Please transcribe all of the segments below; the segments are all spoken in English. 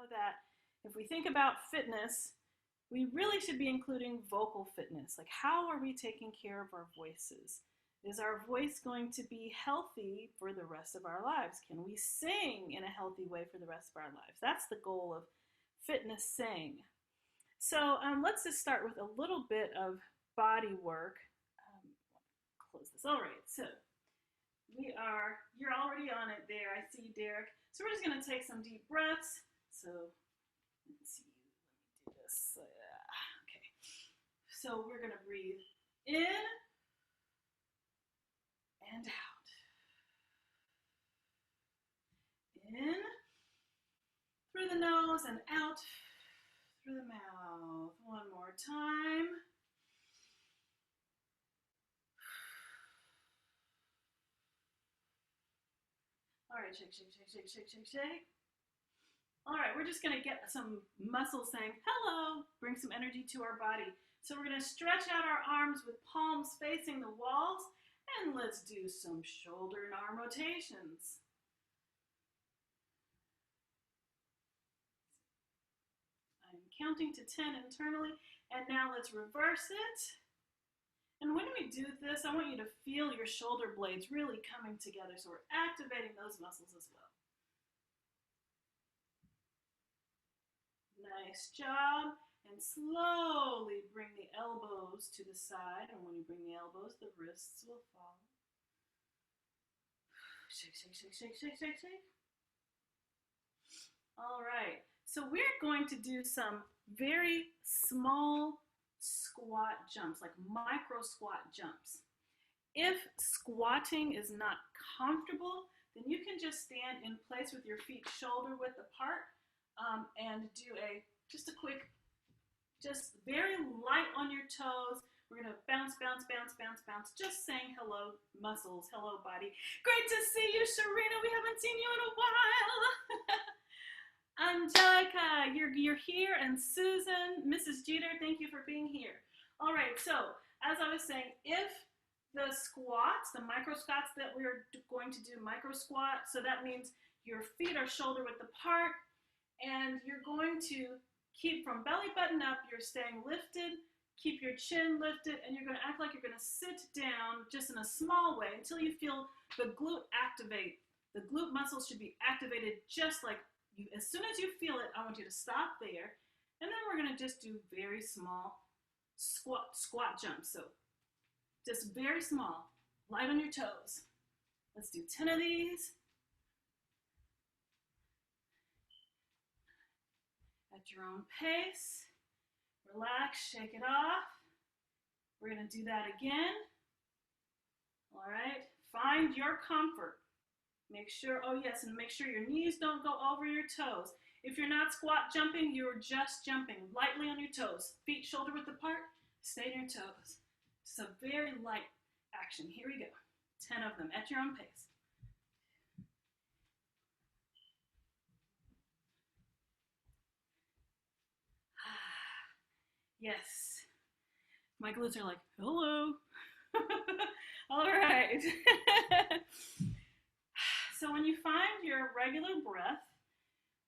know that if we think about fitness, we really should be including vocal fitness. Like, how are we taking care of our voices? Is our voice going to be healthy for the rest of our lives? Can we sing in a healthy way for the rest of our lives? That's the goal of FitnesSing. So let's just start with a little bit of body work. Close this. All right, so you're already on it there. I see you, Derek. So we're just going to take some deep breaths. So let's see. Let me do this. Okay. So we're going to breathe in and out. In through the nose and out through the mouth. One more time. All right, shake, shake, shake, shake, shake, shake, shake. All right, we're just gonna get some muscles saying hello, bring some energy to our body. So we're gonna stretch out our arms with palms facing the walls, and let's do some shoulder and arm rotations. I'm counting to 10 internally, and now let's reverse it. And when we do this, I want you to feel your shoulder blades really coming together, so we're activating those muscles as well. Nice job. And slowly bring the elbows to the side. And when you bring the elbows, the wrists will follow. Shake, shake, shake, shake, shake, shake, shake. All right. So we're going to do some very small squat jumps, like micro squat jumps. If squatting is not comfortable, then you can just stand in place with your feet shoulder width apart and do just a quick, just very light on your toes. We're gonna bounce, bounce, bounce, bounce, bounce, just saying hello muscles, hello body. Great to see you, Sharina. We haven't seen you in a while. Angelica, you're here, and Susan, Mrs. Jeter, thank you for being here. All right, so as I was saying, if the squats, the micro squats that we're going to do, micro squat, so that means your feet are shoulder width apart, and you're going to keep from belly button up, you're staying lifted, keep your chin lifted, and you're going to act like you're going to sit down just in a small way until you feel the glute activate. The glute muscles should be activated just like you. As soon as you feel it, I want you to stop there, and then we're going to just do very small squat jumps. So just very small, light on your toes. Let's do 10 of these. At your own pace. Relax, shake it off. We're going to do that again. All right, find your comfort. Make sure, oh yes, and make sure your knees don't go over your toes. If you're not squat jumping, you're just jumping lightly on your toes. Feet shoulder width apart, stay on your toes. Just a very light action. Here we go. 10 of them at your own pace. Yes. My glutes are like, hello. All right. So when you find your regular breath,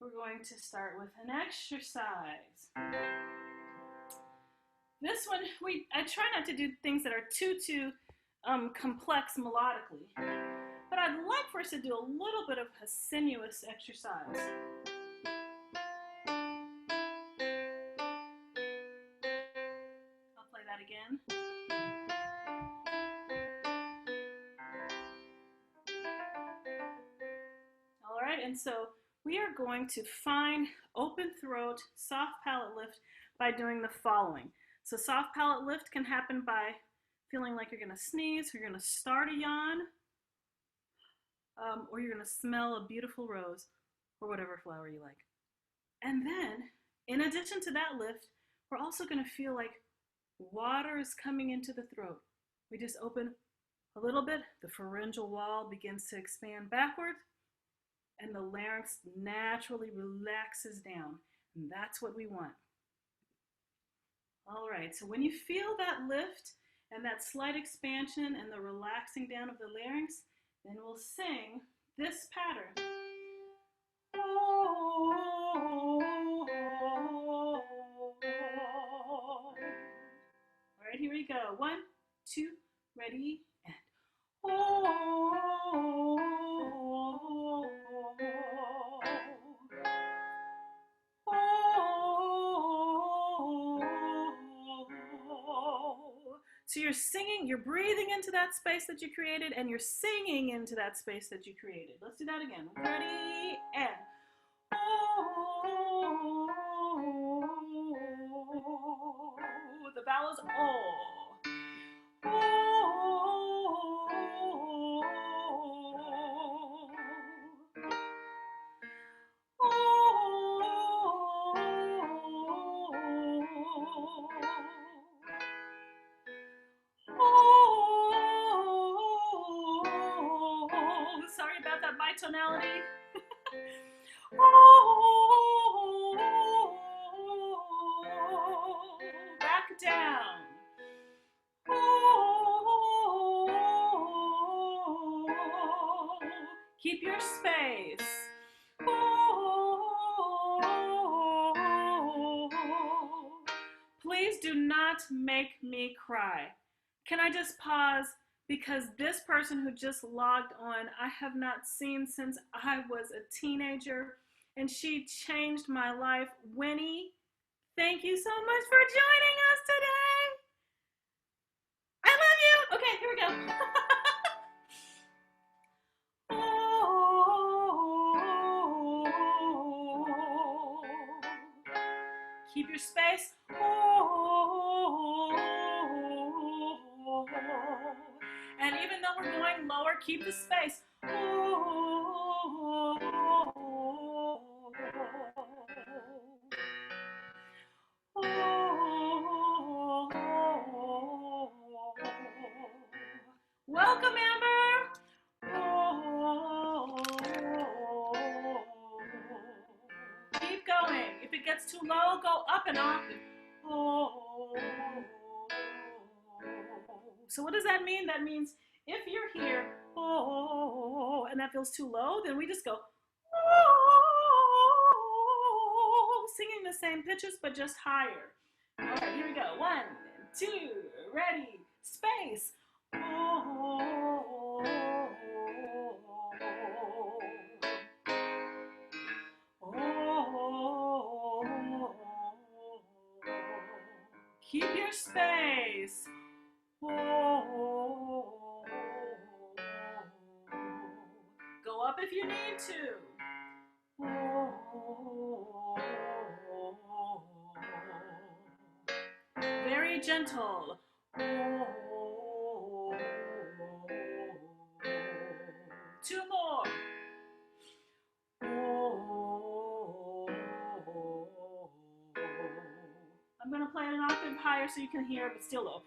we're going to start with an exercise. This one, I try not to do things that are too complex melodically, but I'd like for us to do a little bit of a sinuous exercise. I'll play that again. All right, and so we are going to find open throat, soft palate lift by doing the following. So soft palate lift can happen by feeling like you're going to sneeze, or you're going to start a yawn, or you're going to smell a beautiful rose, or whatever flower you like. And then, in addition to that lift, we're also going to feel like water is coming into the throat. We just open a little bit, the pharyngeal wall begins to expand backwards, and the larynx naturally relaxes down. And that's what we want. All right, so when you feel that lift and that slight expansion and the relaxing down of the larynx, then we'll sing this pattern. Oh, go. 1, 2, ready, and oh. So you're singing, you're breathing into that space that you created, and you're singing into that space that you created. Let's do that again. Ready, and oh. The vowel is oh. Sorry about that bitonality. Back down. Keep your space. Please do not make me cry. Can I just pause? Because this person who just logged on, I have not seen since I was a teenager, and she changed my life. Winnie, thank you so much for joining us today. I love you. Okay, here we go. Keep your space. And even though we're going lower, keep the space. Welcome, Amber. Keep going. If it gets too low, go up an octave. So what does that mean? That means if you're here, and that feels too low, then we just go, singing the same pitches, but just higher. All right, here we go. 1, 2, ready, space. Keep your space. Go up if you need to. Very gentle. 2 more. I'm going to play it an octave higher so you can hear, but still low.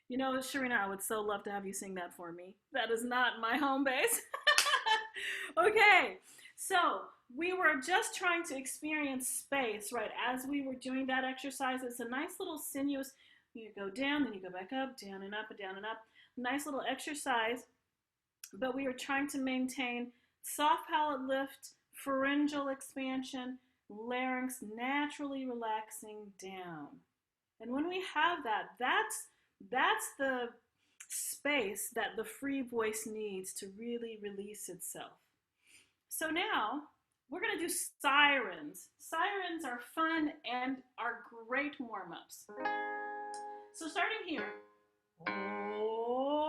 You know, Sharina, I would so love to have you sing that for me. That is not my home base. Okay, so we were just trying to experience space, right? As we were doing that exercise, it's a nice little sinuous, you go down, then you go back up, down and up, and down and up. Nice little exercise, but we were trying to maintain soft palate lift, pharyngeal expansion, larynx naturally relaxing down. And when we have that, that's the space that the free voice needs to really release itself. So now we're going to do sirens. Sirens are fun and are great warm-ups. So starting here, oh,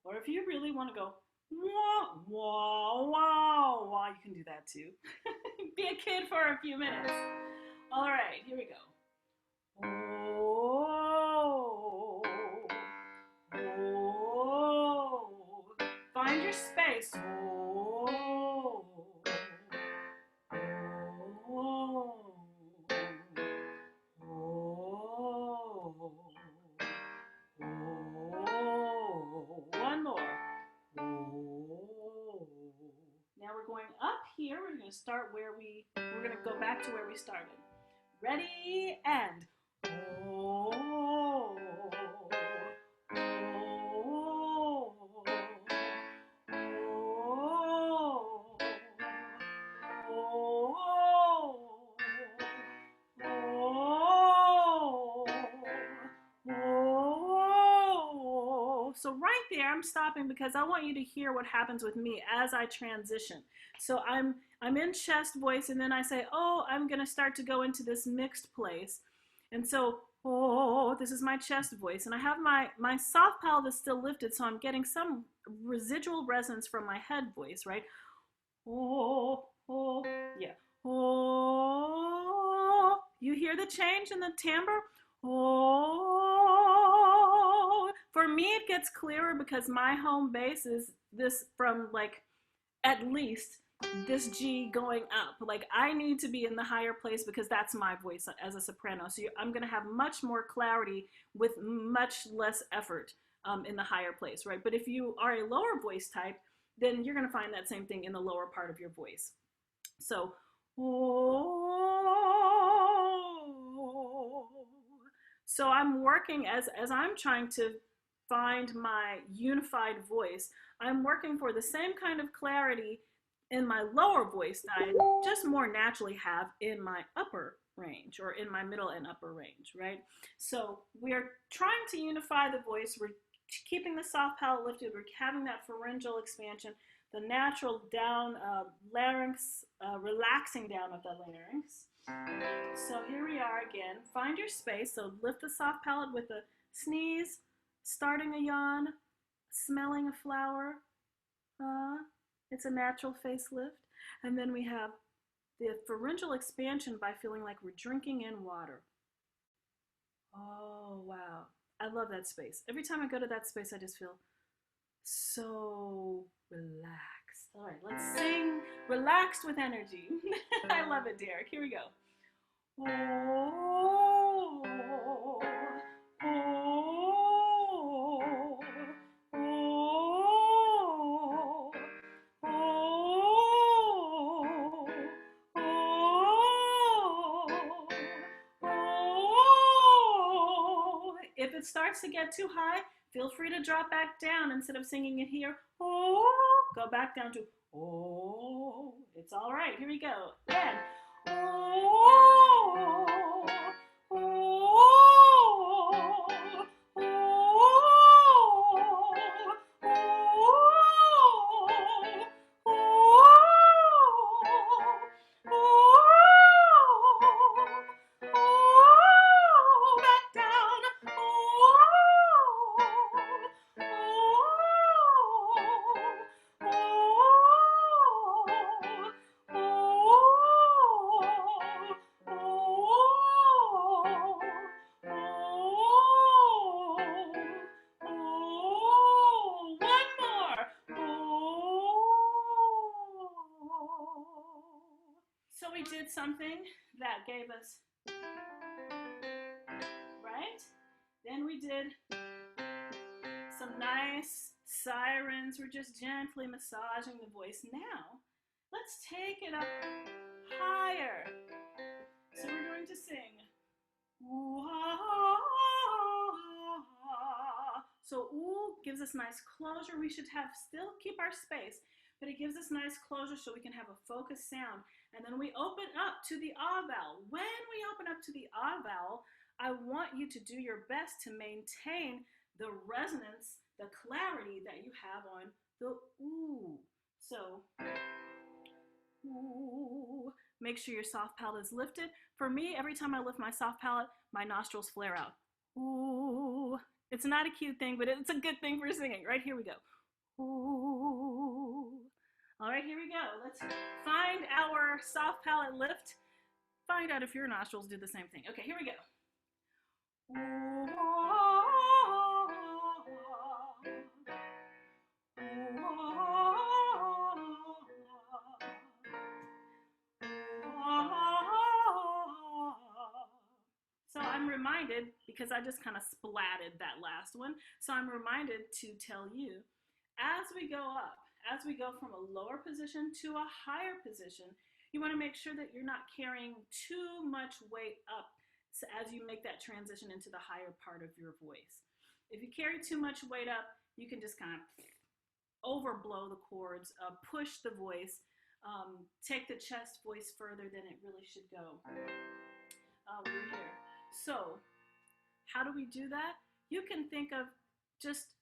or if you really want to go wah, wah, wah, wah, you can do that too. Be a kid for a few minutes. All right, here we go. Oh, oh, find your space. Oh, oh, oh, oh. One more. Oh. Now we're going up here. We're going to start where we're going to go back to where we started. Ready, and oh, oh, oh, oh, there. I'm stopping because I want you to hear what happens with me as I transition. So I'm in chest voice, and then I say, oh, I'm going to start to go into this mixed place. And so, oh, this is my chest voice. And I have my soft palate is still lifted, so I'm getting some residual resonance from my head voice, right? Oh, oh, yeah. Oh, you hear the change in the timbre? Oh, for me it gets clearer because my home base is this from like at least this G going up. Like I need to be in the higher place because that's my voice as a soprano. So I'm going to have much more clarity with much less effort in the higher place, right? But if you are a lower voice type, then you're going to find that same thing in the lower part of your voice. So, oh. So I'm working as I'm trying to find my unified voice. I'm working for the same kind of clarity in my lower voice that I just more naturally have in my upper range or in my middle and upper range, right? So we're trying to unify the voice. We're keeping the soft palate lifted. We're having that pharyngeal expansion, the natural down larynx, relaxing down of the larynx. So here we are again. Find your space. So lift the soft palate with a sneeze, starting a yawn, smelling a flower. It's a natural facelift. And then we have the pharyngeal expansion by feeling like we're drinking in water. Oh, wow. I love that space. Every time I go to that space, I just feel so relaxed. All right, let's sing Relaxed with Energy. I love it, Derek. Here we go. Oh, oh, oh, oh, oh, oh. If it starts to get too high, feel free to drop back down. Instead of singing it here, oh, go back down to oh. It's all right. Here we go. Again. Oh, oh, oh, So we did something that gave us, right? Then we did some nice sirens. We're just gently massaging the voice. Now, let's take it up higher. So we're going to sing. So ooh gives us nice closure. We should still keep our space, but it gives us nice closure so we can have a focused sound. And then we open up to the ah vowel. When we open up to the ah vowel, I want you to do your best to maintain the resonance, the clarity that you have on the ooh. So ooh. Make sure your soft palate is lifted. For me, every time I lift my soft palate, my nostrils flare out. Ooh. It's not a cute thing, but it's a good thing for singing. Right, here we go. Ooh. All right, here we go. Let's find our soft palate lift. Find out if your nostrils do the same thing. Okay, here we go. Ooh. So I'm reminded, because I just kind of splatted that last one, so I'm reminded to tell you, as we go up, as we go from a lower position to a higher position, you want to make sure that you're not carrying too much weight up as you make that transition into the higher part of your voice. If you carry too much weight up, you can just kind of overblow the chords, push the voice, take the chest voice further than it really should go. We're here. So how do we do that? You can think of just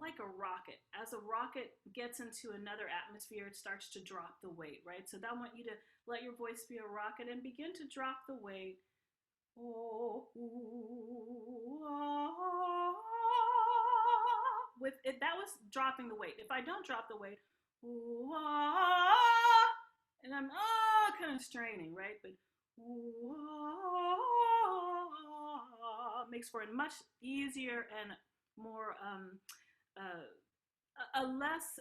like a rocket. As a rocket gets into another atmosphere, it starts to drop the weight, right? So I want you to let your voice be a rocket and begin to drop the weight. With it, that was dropping the weight. If I don't drop the weight, and I'm kind of straining, right? But makes for a much easier and more a less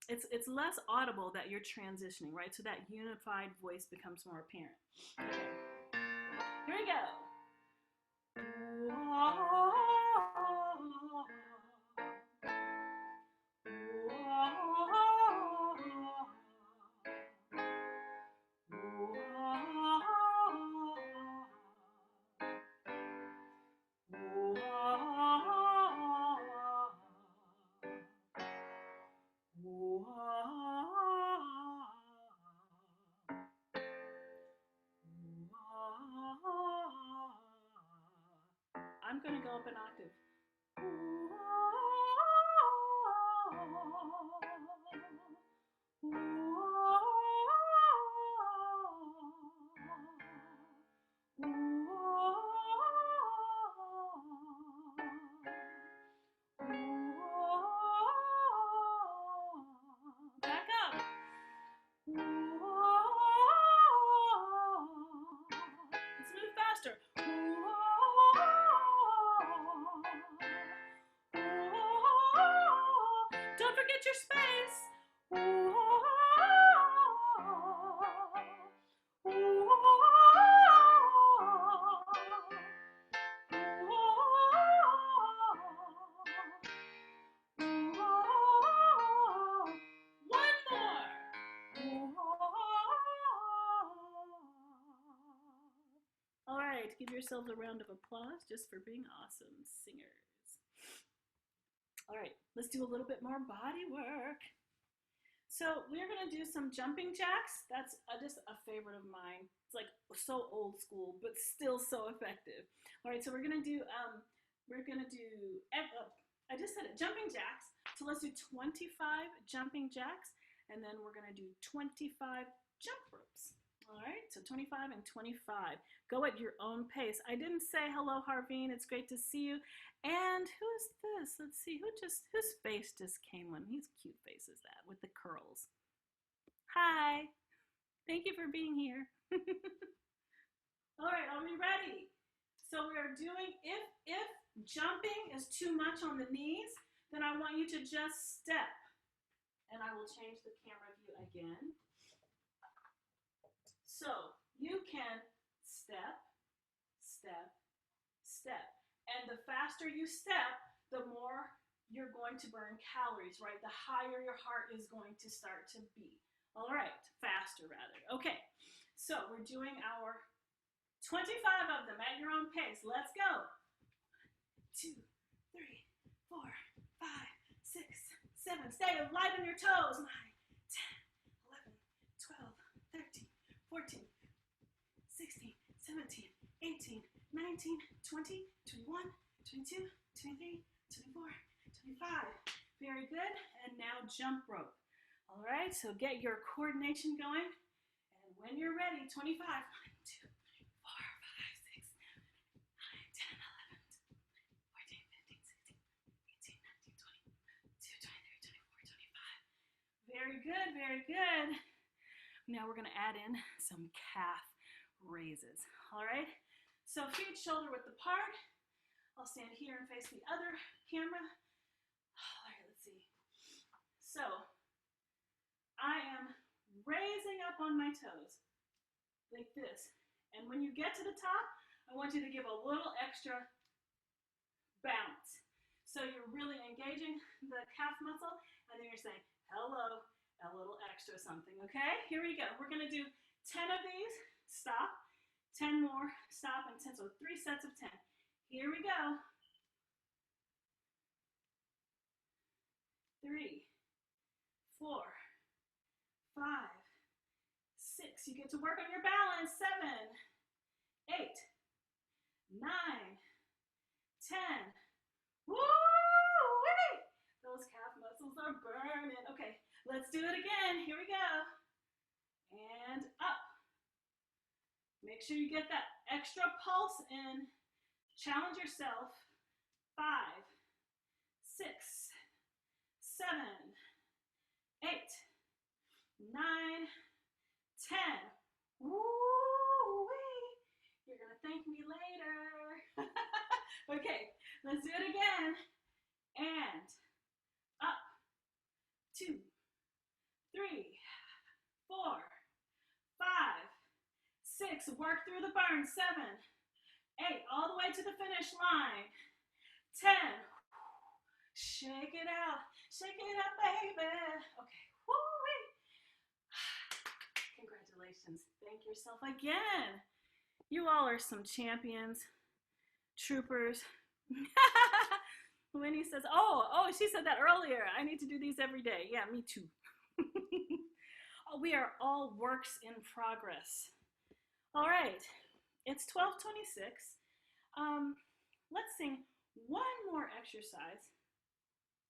it's less audible that you're transitioning, right? So that unified voice becomes more apparent. Okay. Here we go. I'm going to go up an octave. Back up. Let's move faster. Don't forget your space. One more. All right, give yourselves a round of applause just for being awesome singers. All right, let's do a little bit more body work. So we're gonna do some jumping jacks. That's just a favorite of mine. It's like so old school, but still so effective. All right, so we're gonna do, I just said it, jumping jacks. So let's do 25 jumping jacks, and then we're gonna do 25 jump ropes. All right, so 25 and 25. Go at your own pace. I didn't say hello, Harveen. It's great to see you. And who's this? Let's see, whose face just came on? Whose cute face is that with the curls? Hi, thank you for being here. All right, are we ready? So we are doing, if jumping is too much on the knees, then I want you to just step. And I will change the camera view again. So you can step, step, step. And the faster you step, the more you're going to burn calories, right? The higher your heart is going to start to beat. All right, faster rather. Okay, so we're doing our 25 of them at your own pace. Let's go. 2, 3, 4, 5, 6, 7. Stay light on your toes. 9, 10, 11, 12, 13, 14, 16, 17, 18, 19, 20, 21, 22, 23, 24, 25. Very good. And now jump rope. All right, so get your coordination going. And when you're ready, 25. 1, 2, 3, 4, 5, 6, 7, 8, 9, 10, 11, 14, 15, 16, 18, 19, 20, 22, 23, 24, 25. Very good, very good. Now we're going to add in some calf raises. All right, so feet shoulder width apart. I'll stand here and face the other camera. All right, let's see. So I am raising up on my toes like this. And when you get to the top, I want you to give a little extra bounce. So you're really engaging the calf muscle, and then you're saying, hello, a little extra something, okay? Here we go. We're gonna do 10 of these, stop, 10 more, stop, and 10, so 3 sets of 10. Here we go. 3, 4, 5, 6. You get to work on your balance. 7, 8, 9, 10. Woo! muscles are burning. Okay, let's do it again. Here we go. And up. Make sure you get that extra pulse in. Challenge yourself. 5, 6, 7, 8, 9, 10. Woo-wee. You're going to thank me later. Okay, let's do it again. And up. 2, 3, 4, 5, 6. Work through the burn. 7, 8. All the way to the finish line. 10. Shake it out. Shake it up, baby. Okay. Woo-wee. Congratulations. Thank yourself again. You all are some champions, troopers. Winnie says, oh, she said that earlier. I need to do these every day. Yeah, me too. We are all works in progress. All right, it's 12:26. Let's sing one more exercise,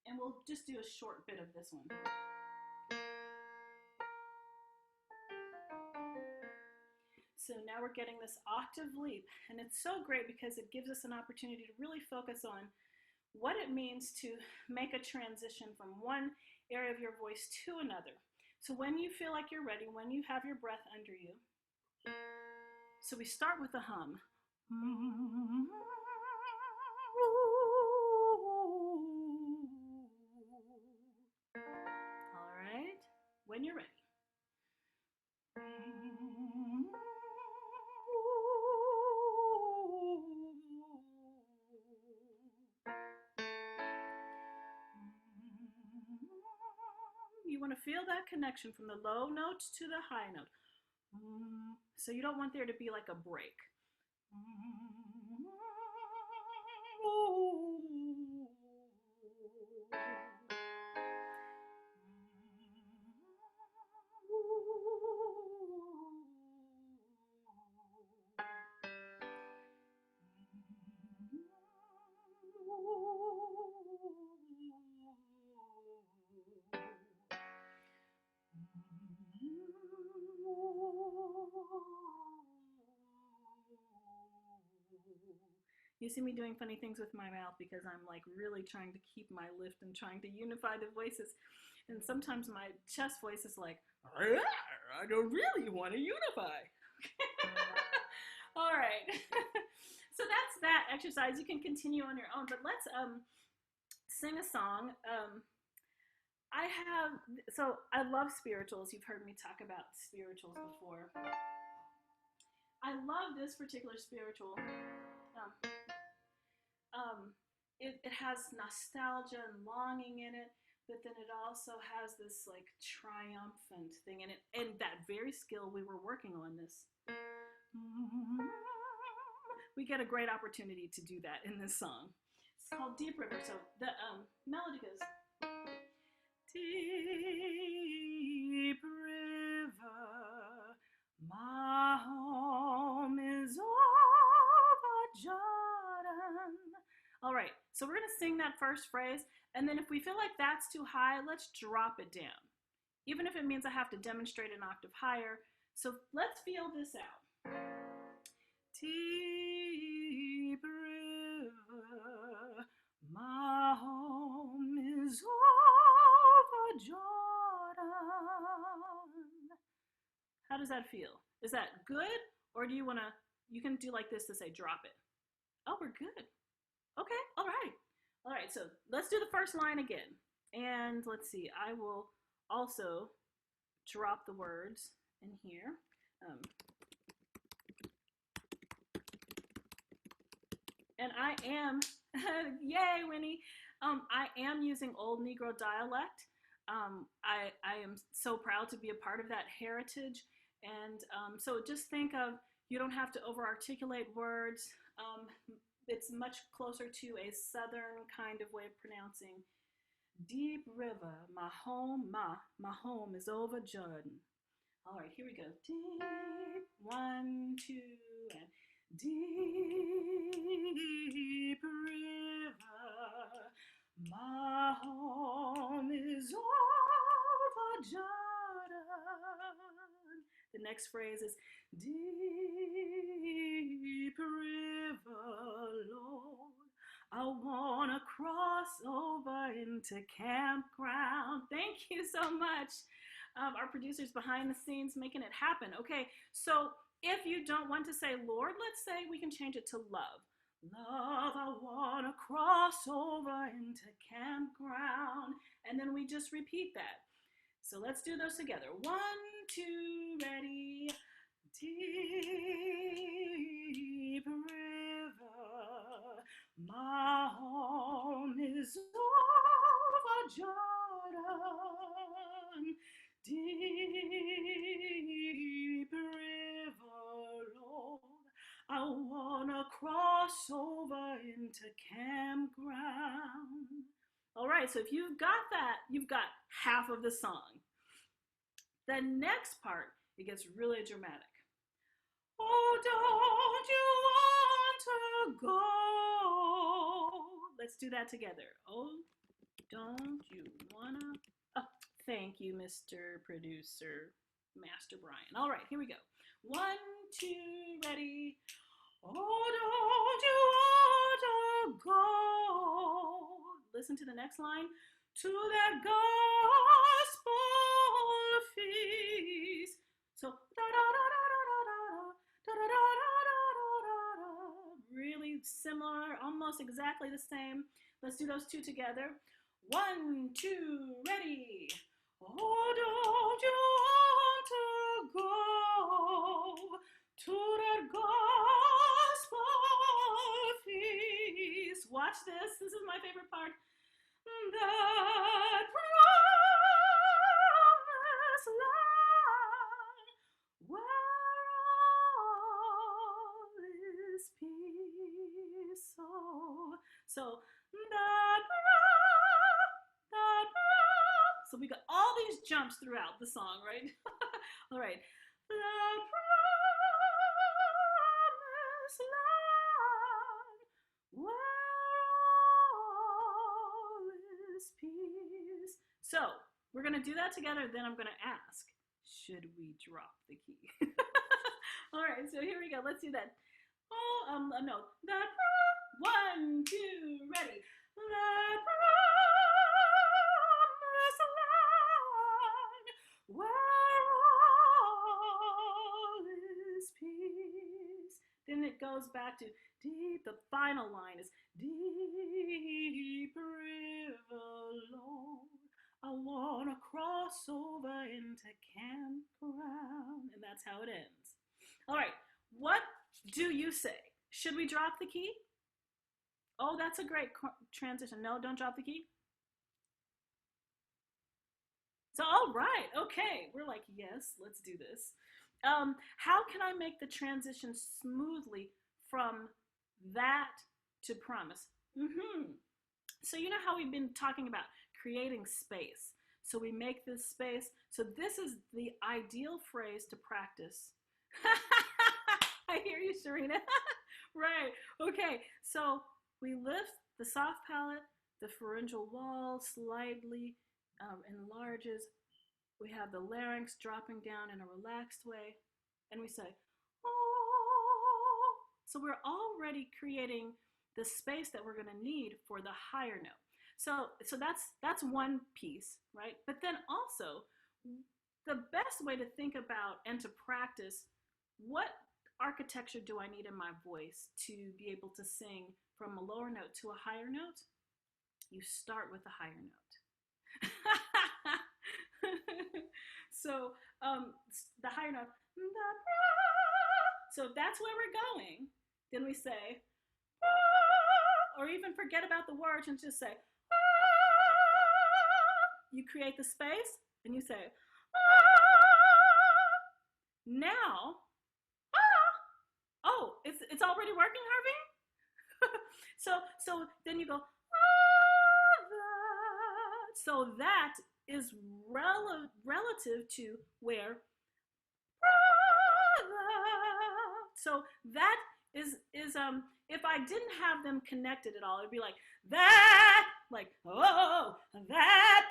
and we'll just do a short bit of this one. So now we're getting this octave leap, and it's so great because it gives us an opportunity to really focus on what it means to make a transition from one area of your voice to another. So when you feel like you're ready, when you have your breath under you, so we start with a hum. All right, when you're ready. You want to feel that connection from the low note to the high note. So you don't want there to be like a break. You see me doing funny things with my mouth because I'm like really trying to keep my lift and trying to unify the voices. And sometimes my chest voice is like, I don't really want to unify. All right. So that's that exercise. You can continue on your own, but let's sing a song. I love spirituals. You've heard me talk about spirituals before. I love this particular spiritual. It has nostalgia and longing in it, but then it also has this like triumphant thing in it, and that very skill we were working on this. We get a great opportunity to do that in this song. It's called Deep River. So the melody goes, deep river, my home is over Jordan. All right, so we're gonna sing that first phrase, and then if we feel like that's too high, let's drop it down. Even if it means I have to demonstrate an octave higher. So let's feel this out. Deep river, my home is over Jordan. How does that feel? Is that good? Or do you want to, you can do like this to say drop it. Oh, we're good. Okay, all right. All right, so let's do the first line again. And let's see, I will also drop the words in here. And I am, yay, Winnie. I am using Old Negro dialect. I am so proud to be a part of that heritage. And so just think of, you don't have to over-articulate words. It's much closer to a Southern kind of way of pronouncing. Deep river, my home is over Jordan. All right, here we go. Deep, 1, 2, and deep river, My home is over Jordan. The next phrase is deep river, Lord. I want to cross over into campground. Thank you so much. Our producers behind the scenes making it happen. Okay, so if you don't want to say Lord, let's say we can change it to love. Love, I want to cross over into campground. And then we just repeat that. So let's do those together. 1, 2, ready. Deep river, my home is over Jordan. Deep river, Lord, I wanna cross over into campground. All right, so if you've got that, you've got half of the song. The next part, it gets really dramatic. Oh, don't you want to go? Let's do that together. Oh, don't you wanna? Oh, thank you, Mr. Producer, Master Brian. All right, here we go. 1, 2, ready. Oh, don't you want to go? Listen to the next line. To that gospel feast. So, da da da da da da da da da da. Really similar, almost exactly the same. Let's do those two together. 1, 2, ready. Oh, don't you want to go to that gospel feast? Watch this. This is my favorite part. That promised land where all is peace. So that so we got all these jumps throughout the song, right? All right. The promised land where all is peace. So we're gonna do that together. Then I'm gonna ask, should we drop the key? All right. So here we go. Let's do that. Oh, no. That 1, 2, ready. That promised land where all is peace. Then it goes back to deep. The final line is deep river, Lord. I want to cross over into campground. And that's how it ends. All right. What do you say? Should we drop the key? Oh, that's a great transition. No, don't drop the key. So, all right, okay. We're like, yes, let's do this. How can I make the transition smoothly from that to promise? So you know how we've been talking about creating space. So we make this space. So this is the ideal phrase to practice. I hear you, Sharina. Right, okay. So we lift the soft palate, the pharyngeal wall slightly enlarges. We have the larynx dropping down in a relaxed way. And we say, oh. So we're already creating the space that we're gonna need for the higher note. So that's one piece, right? But then also, the best way to think about and to practice, what architecture do I need in my voice to be able to sing from a lower note to a higher note? You start with a higher note. So the higher note, so if that's where we're going, then we say, or even forget about the words and just say, you create the space and you say, now, oh, it's already working, Harvey? So then you go, so that is relative to where, so that is if I didn't have them connected at all, it'd be like that, like, oh, that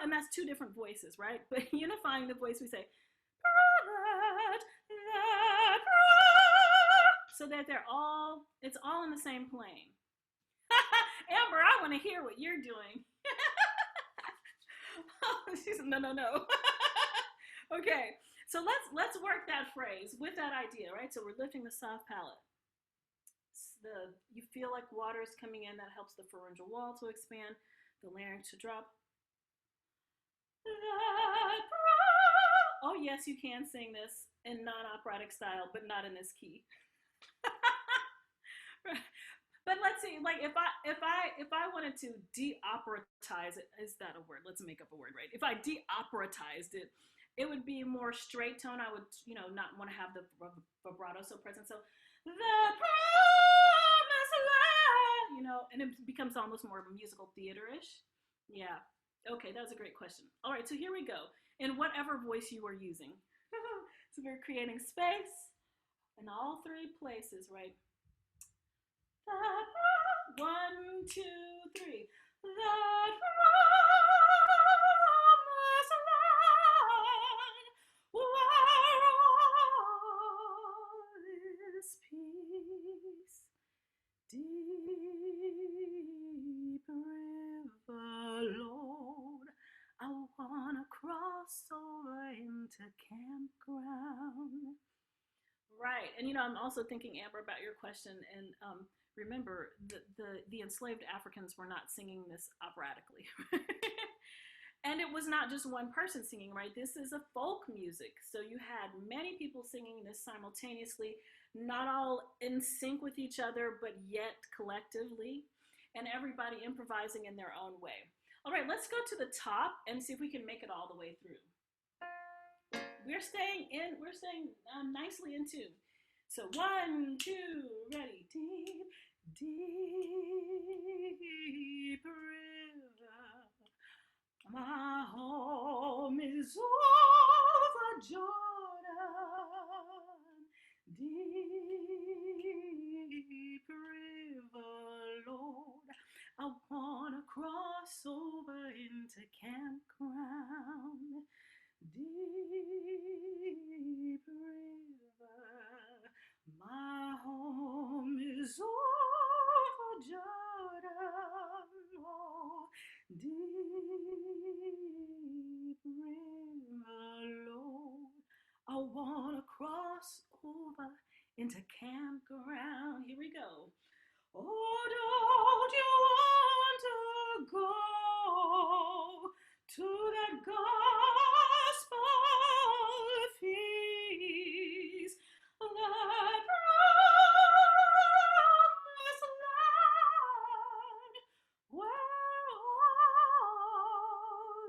and that's two different voices, right? But unifying the voice, we say, so that it's all in the same plane. Amber, I want to hear what you're doing. She said, no. Okay, so let's work that phrase with that idea, right? So we're lifting the soft palate. You feel like water is coming in, that helps the pharyngeal wall to expand, the larynx to drop. Oh yes, you can sing this in non-operatic style, but not in this key. But let's see, like if I wanted to de-operatize it, is that a word? Let's make up a word, right? If I de-operatized it, it would be more straight tone. I would, not want to have the vibrato so present. So the promised land, and it becomes almost more of a musical theater-ish. Yeah. Okay, that was a great question. All right, so here we go. In whatever voice you are using. So we're creating space in all three places, right? 1, 2, 3. The promised land, where all is peace. Deep river, Lord, I wanna cross over into campground. Right, and I'm also thinking, Amber, about your question, and remember, the enslaved Africans were not singing this operatically. And it was not just one person singing, right? This is a folk music. So you had many people singing this simultaneously, not all in sync with each other, but yet collectively, and everybody improvising in their own way. All right, let's go to the top and see if we can make it all the way through. We're staying nicely in tune. So 1, 2, ready. Deep, deep river, my home is over Jordan. Deep river, Lord, I wanna cross over into campground. Deep river, my home is over Jordan. Oh, deep river, Lord, I wanna cross over into campground. Here we go. Oh, don't you want to go to that gospel feast, that promised land, where all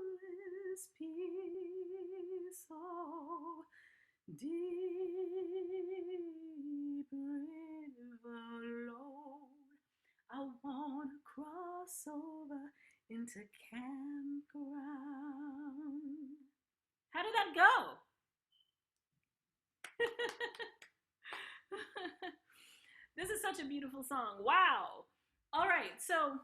is peace? Oh, deep river, Lord, I wanna cross over into campground. How did that go? This is such a beautiful song. Wow. All right, so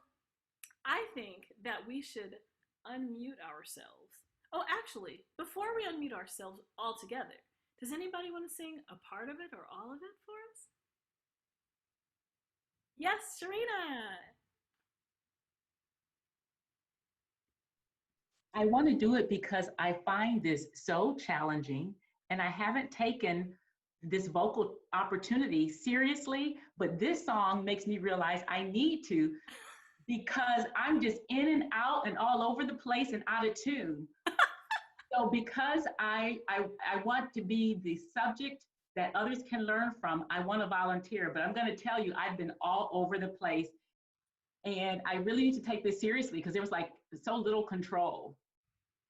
I think that we should unmute ourselves. Oh, actually, before we unmute ourselves all together, does anybody want to sing a part of it or all of it for us? Yes, Sharina. I want to do it because I find this so challenging and I haven't taken this vocal opportunity seriously, but this song makes me realize I need to because I'm just in and out and all over the place and out of tune. So because I want to be the subject that others can learn from, I want to volunteer, but I'm going to tell you, I've been all over the place and I really need to take this seriously because there was like so little control.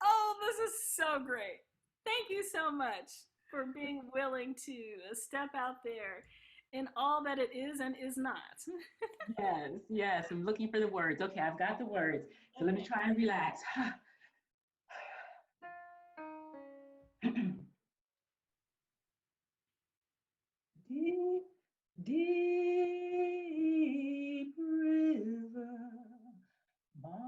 Oh, this is so great. Thank you so much for being willing to step out there in all that it is and is not. Yes, I'm looking for the words. Okay, I've got the words. So let me try and relax. Deep, deep river, my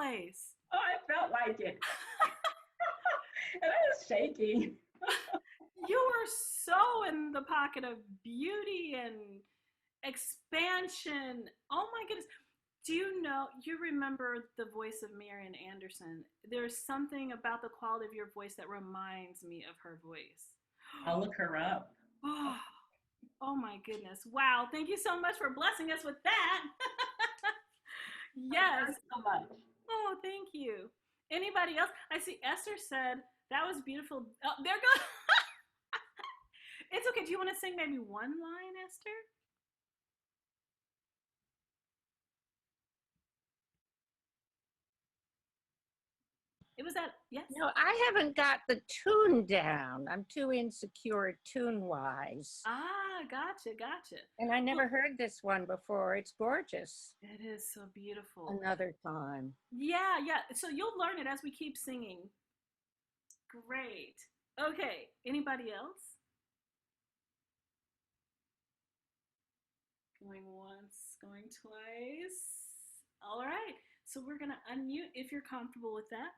place. Oh, I felt like it. And I was shaking. You were so in the pocket of beauty and expansion. Oh my goodness. Do you remember the voice of Marian Anderson? There's something about the quality of your voice that reminds me of her voice. I'll look her up. Oh, oh my goodness. Wow. Thank you so much for blessing us with that. Yes. Thank you so much. Oh, thank you. Anybody else? I see Esther said that was beautiful. Oh, there goes. It's okay. Do you want to sing maybe one line, Esther? It was that, yes? No, I haven't got the tune down. I'm too insecure tune-wise. Ah, gotcha. And I never heard this one before. It's gorgeous. It is so beautiful. Another time. Yeah. So you'll learn it as we keep singing. Great. Okay. Anybody else? Going once, going twice. All right. So we're going to unmute if you're comfortable with that.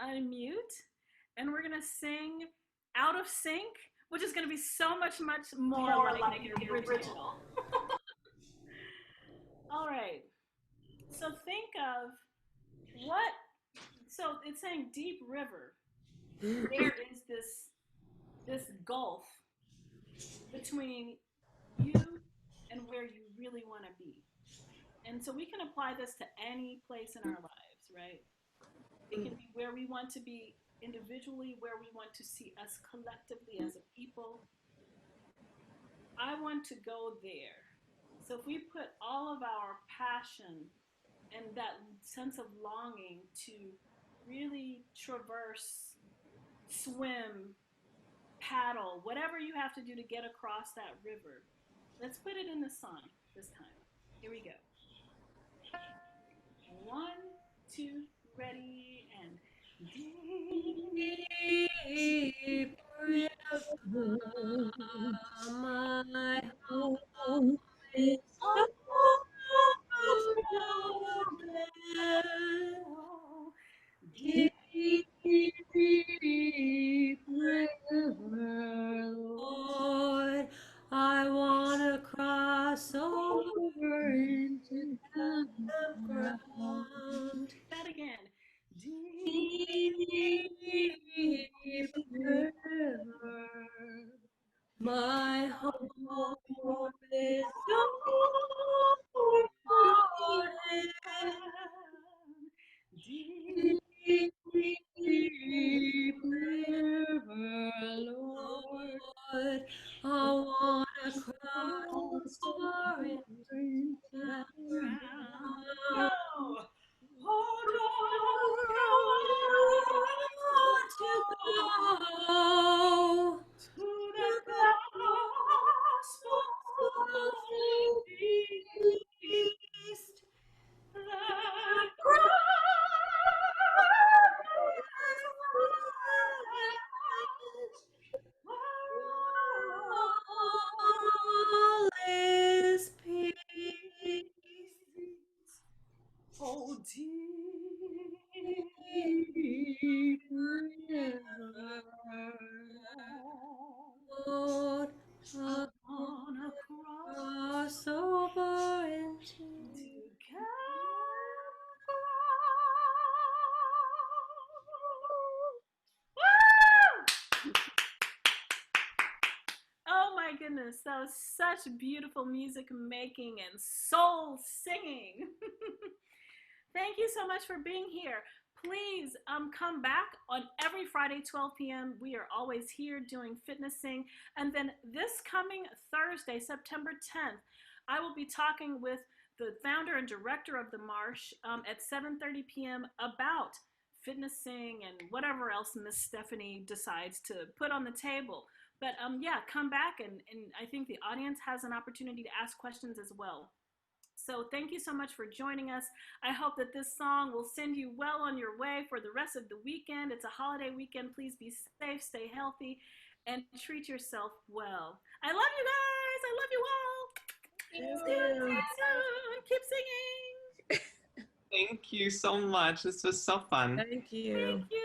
Unmute. And we're going to sing Out of Sync, which is going to be so much more like the original. All right. So think of so it's saying deep river. There is this gulf between you and where you really want to be. And so we can apply this to any place in our lives, right? It can be where we want to be individually, where we want to see us collectively as a people. I want to go there. So if we put all of our passion and that sense of longing to really traverse, swim, paddle, whatever you have to do to get across that river, let's put it in the song this time. Here we go. 1, 2, ready, and deep river, my home is deep river, Lord, I wanna cross over into the ground. that again. Deep river, my home is over. Deep river, Lord, I wanna cross over into the ground. Hold On to the gospel of peace. The all is peace. oh, Deep river, Lord, I wanna cross over into Oh my goodness, that was such beautiful music making and soul singing. Thank you so much for being here. Please come back on every Friday, 12 p.m. We are always here doing FitnesSing. And then this coming Thursday, September 10th, I will be talking with the founder and director of the Marsh at 7:30 p.m. about FitnesSing and whatever else Miss Stephanie decides to put on the table. But yeah, come back and I think the audience has an opportunity to ask questions as well. So thank you so much for joining us. I hope that this song will send you well on your way for the rest of the weekend. It's a holiday weekend. Please be safe, stay healthy, and treat yourself well. I love you guys. I love you all. See you soon. Keep singing. Thank you so much. This was so fun. Thank you. Thank you.